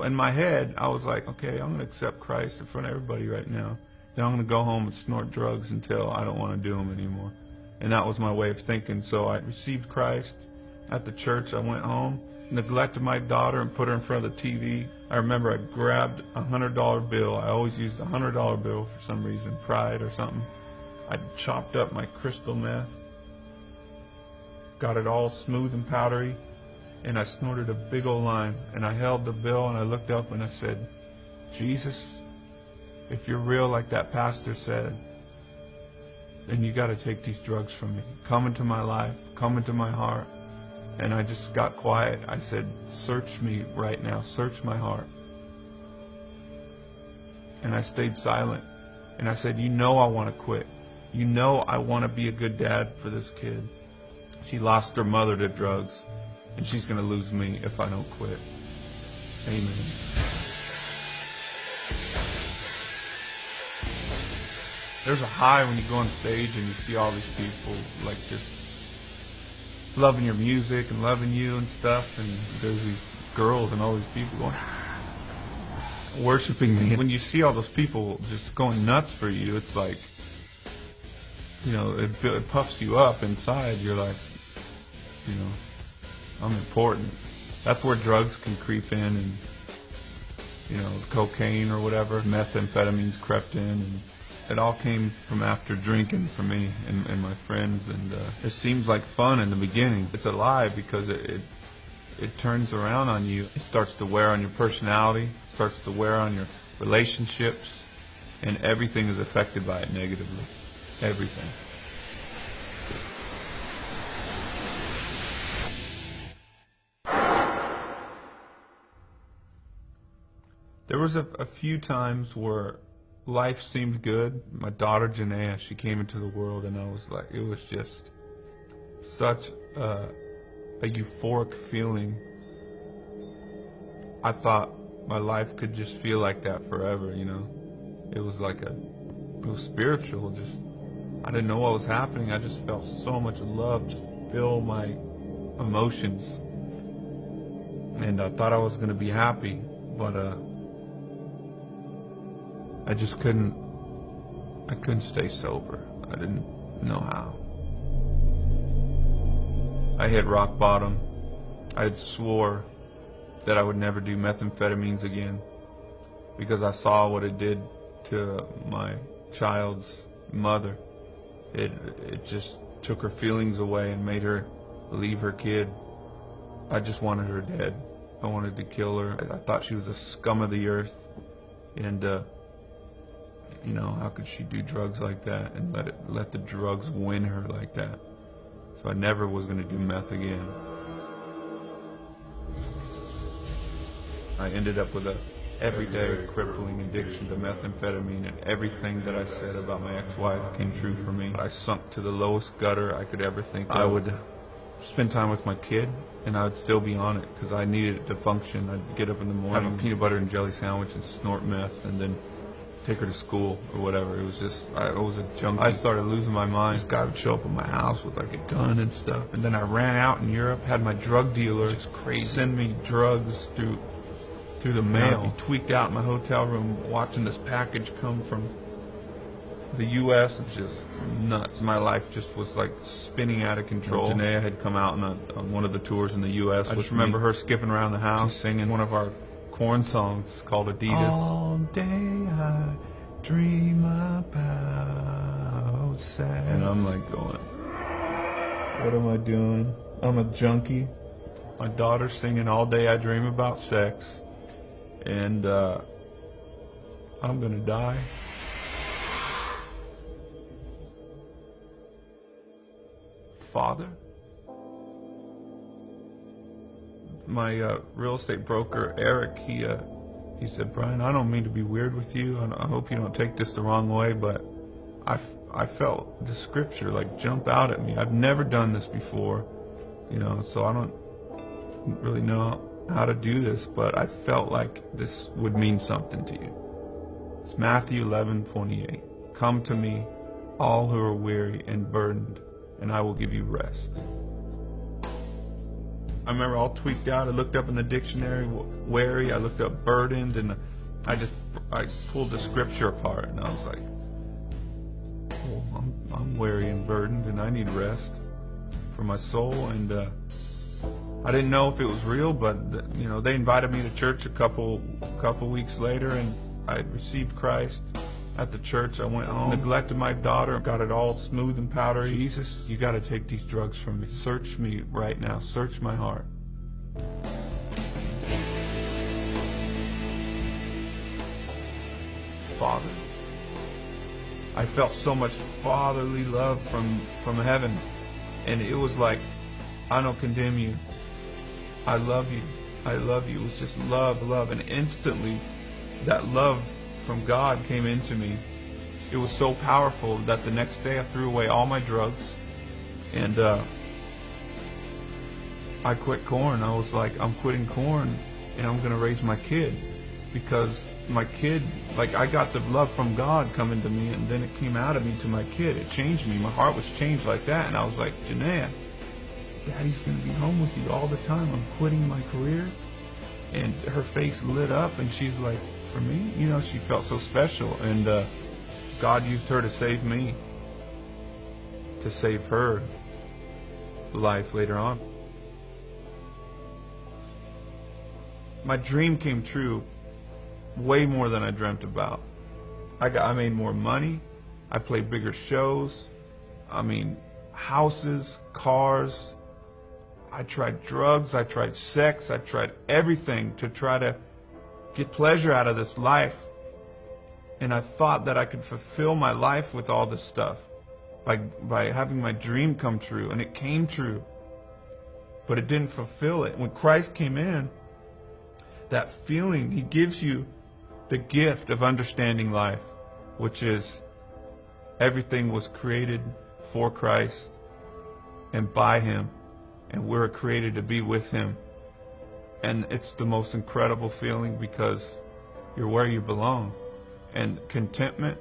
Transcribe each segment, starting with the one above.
So in my head, I was like, okay, I'm going to accept Christ in front of everybody right now. Then I'm going to go home and snort drugs until I don't want to do them anymore. And that was my way of thinking. So I received Christ at the church. I went home, neglected my daughter, and put her in front of the TV. I remember I grabbed a $100 bill. I always used a $100 bill for some reason, pride or something. I chopped up my crystal meth, got it all smooth and powdery, and I snorted a big old line. And I held the bill and I looked up and I said, Jesus, if you're real like that pastor said, then you got to take these drugs from me. Come into my life, come into my heart. And I just got quiet. I said, search me right now, search my heart. And I stayed silent. And I said, you know I want to quit. You know I want to be a good dad for this kid. She lost her mother to drugs, and she's going to lose me if I don't quit. Amen. There's a high when you go on stage and you see all these people like just loving your music and loving you and stuff, and there's these girls and all these people going worshiping me. When you see all those people just going nuts for you, it's like, you know, it puffs you up inside. You're like, you know, I'm important. That's where drugs can creep in, and, you know, cocaine or whatever, methamphetamines crept in, and it all came from after drinking for me and my friends. And it seems like fun in the beginning. It's a lie, because it turns around on you. It starts to wear on your personality, starts to wear on your relationships, and everything is affected by it negatively. Everything. There was a few times where life seemed good. My daughter Janaea, she came into the world, and I was like, it was just such a euphoric feeling. I thought my life could just feel like that forever, you know. It was like it was spiritual. Just, I didn't know what was happening. I just felt so much love just fill my emotions, and I thought I was gonna be happy, but I just couldn't stay sober. I didn't know how. I hit rock bottom. I had swore that I would never do methamphetamines again, because I saw what it did to my child's mother. It just took her feelings away and made her leave her kid. I just wanted her dead. I wanted to kill her. I thought she was a scum of the earth, and you know, how could she do drugs like that and let the drugs win her like that? So I never was going to do meth again. I ended up with a everyday crippling addiction to methamphetamine, and everything that I said about my ex-wife came true for me. I sunk to the lowest gutter I could ever think of. I would spend time with my kid, and I would still be on it because I needed it to function. I'd get up in the morning, have a peanut butter and jelly sandwich and snort meth, and then take her to school or whatever. It was just, I was a junkie. I started losing my mind. This guy would show up at my house with like a gun and stuff. And then I ran out in Europe, had my drug dealer just crazy send me drugs through the mail. I'd be tweaked out in my hotel room watching this package come from the U.S. It was just nuts. My life just was like spinning out of control. Janaea had come out on one of the tours in the U.S. I just remember her skipping around the house singing one of our Korn songs called Adidas. All day I dream about sex. And I'm like going, what am I doing? I'm a junkie. My daughter's singing All Day I Dream About Sex. And I'm gonna die. Father? My real estate broker, Eric, he said, Brian, I don't mean to be weird with you, and I hope you don't take this the wrong way, but I felt the scripture like jump out at me. I've never done this before, you know, so I don't really know how to do this, but I felt like this would mean something to you. It's Matthew 11:28. Come to me, all who are weary and burdened, and I will give you rest. I remember all tweaked out. I looked up in the dictionary, wary. I looked up burdened, and I pulled the scripture apart, and I was like, oh, I'm weary and burdened, and I need rest for my soul. And I didn't know if it was real, but you know, they invited me to church a couple weeks later, and I had received Christ at the church. I went home, neglected my daughter, got it all smooth and powdery. Jesus, you got to take these drugs from me. Search me right now. Search my heart. Father. I felt so much fatherly love from heaven, and it was like, I don't condemn you. I love you. I love you. It was just love, love, and instantly that love from God came into me. It was so powerful that the next day I threw away all my drugs, and I quit corn. I was like, I'm quitting corn, and I'm gonna raise my kid, because my kid, like, I got the love from God coming to me, and then it came out of me to my kid. It changed me. My heart was changed like that, and I was like, Janaea, Daddy's gonna be home with you all the time. I'm quitting my career. And her face lit up, and she's like, for me? You know, she felt so special, and God used her to save me, to save her life later on. My dream came true way more than I dreamt about. I made more money. I played bigger shows. I mean, houses, cars. I tried drugs, I tried sex, I tried everything to try to get pleasure out of this life. And I thought that I could fulfill my life with all this stuff by having my dream come true, and it came true. But it didn't fulfill it. When Christ came in, that feeling, he gives you the gift of understanding life, which is everything was created for Christ and by him. And we're created to be with him. And it's the most incredible feeling, because you're where you belong. And contentment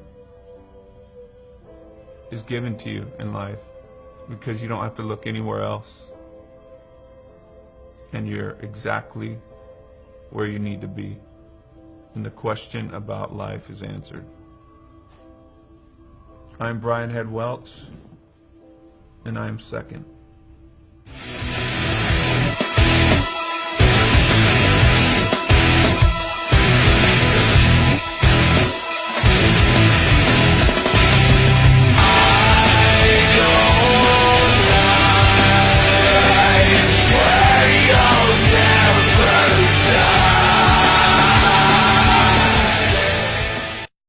is given to you in life, because you don't have to look anywhere else. And you're exactly where you need to be. And the question about life is answered. I'm Brian Head Welch, and I am second.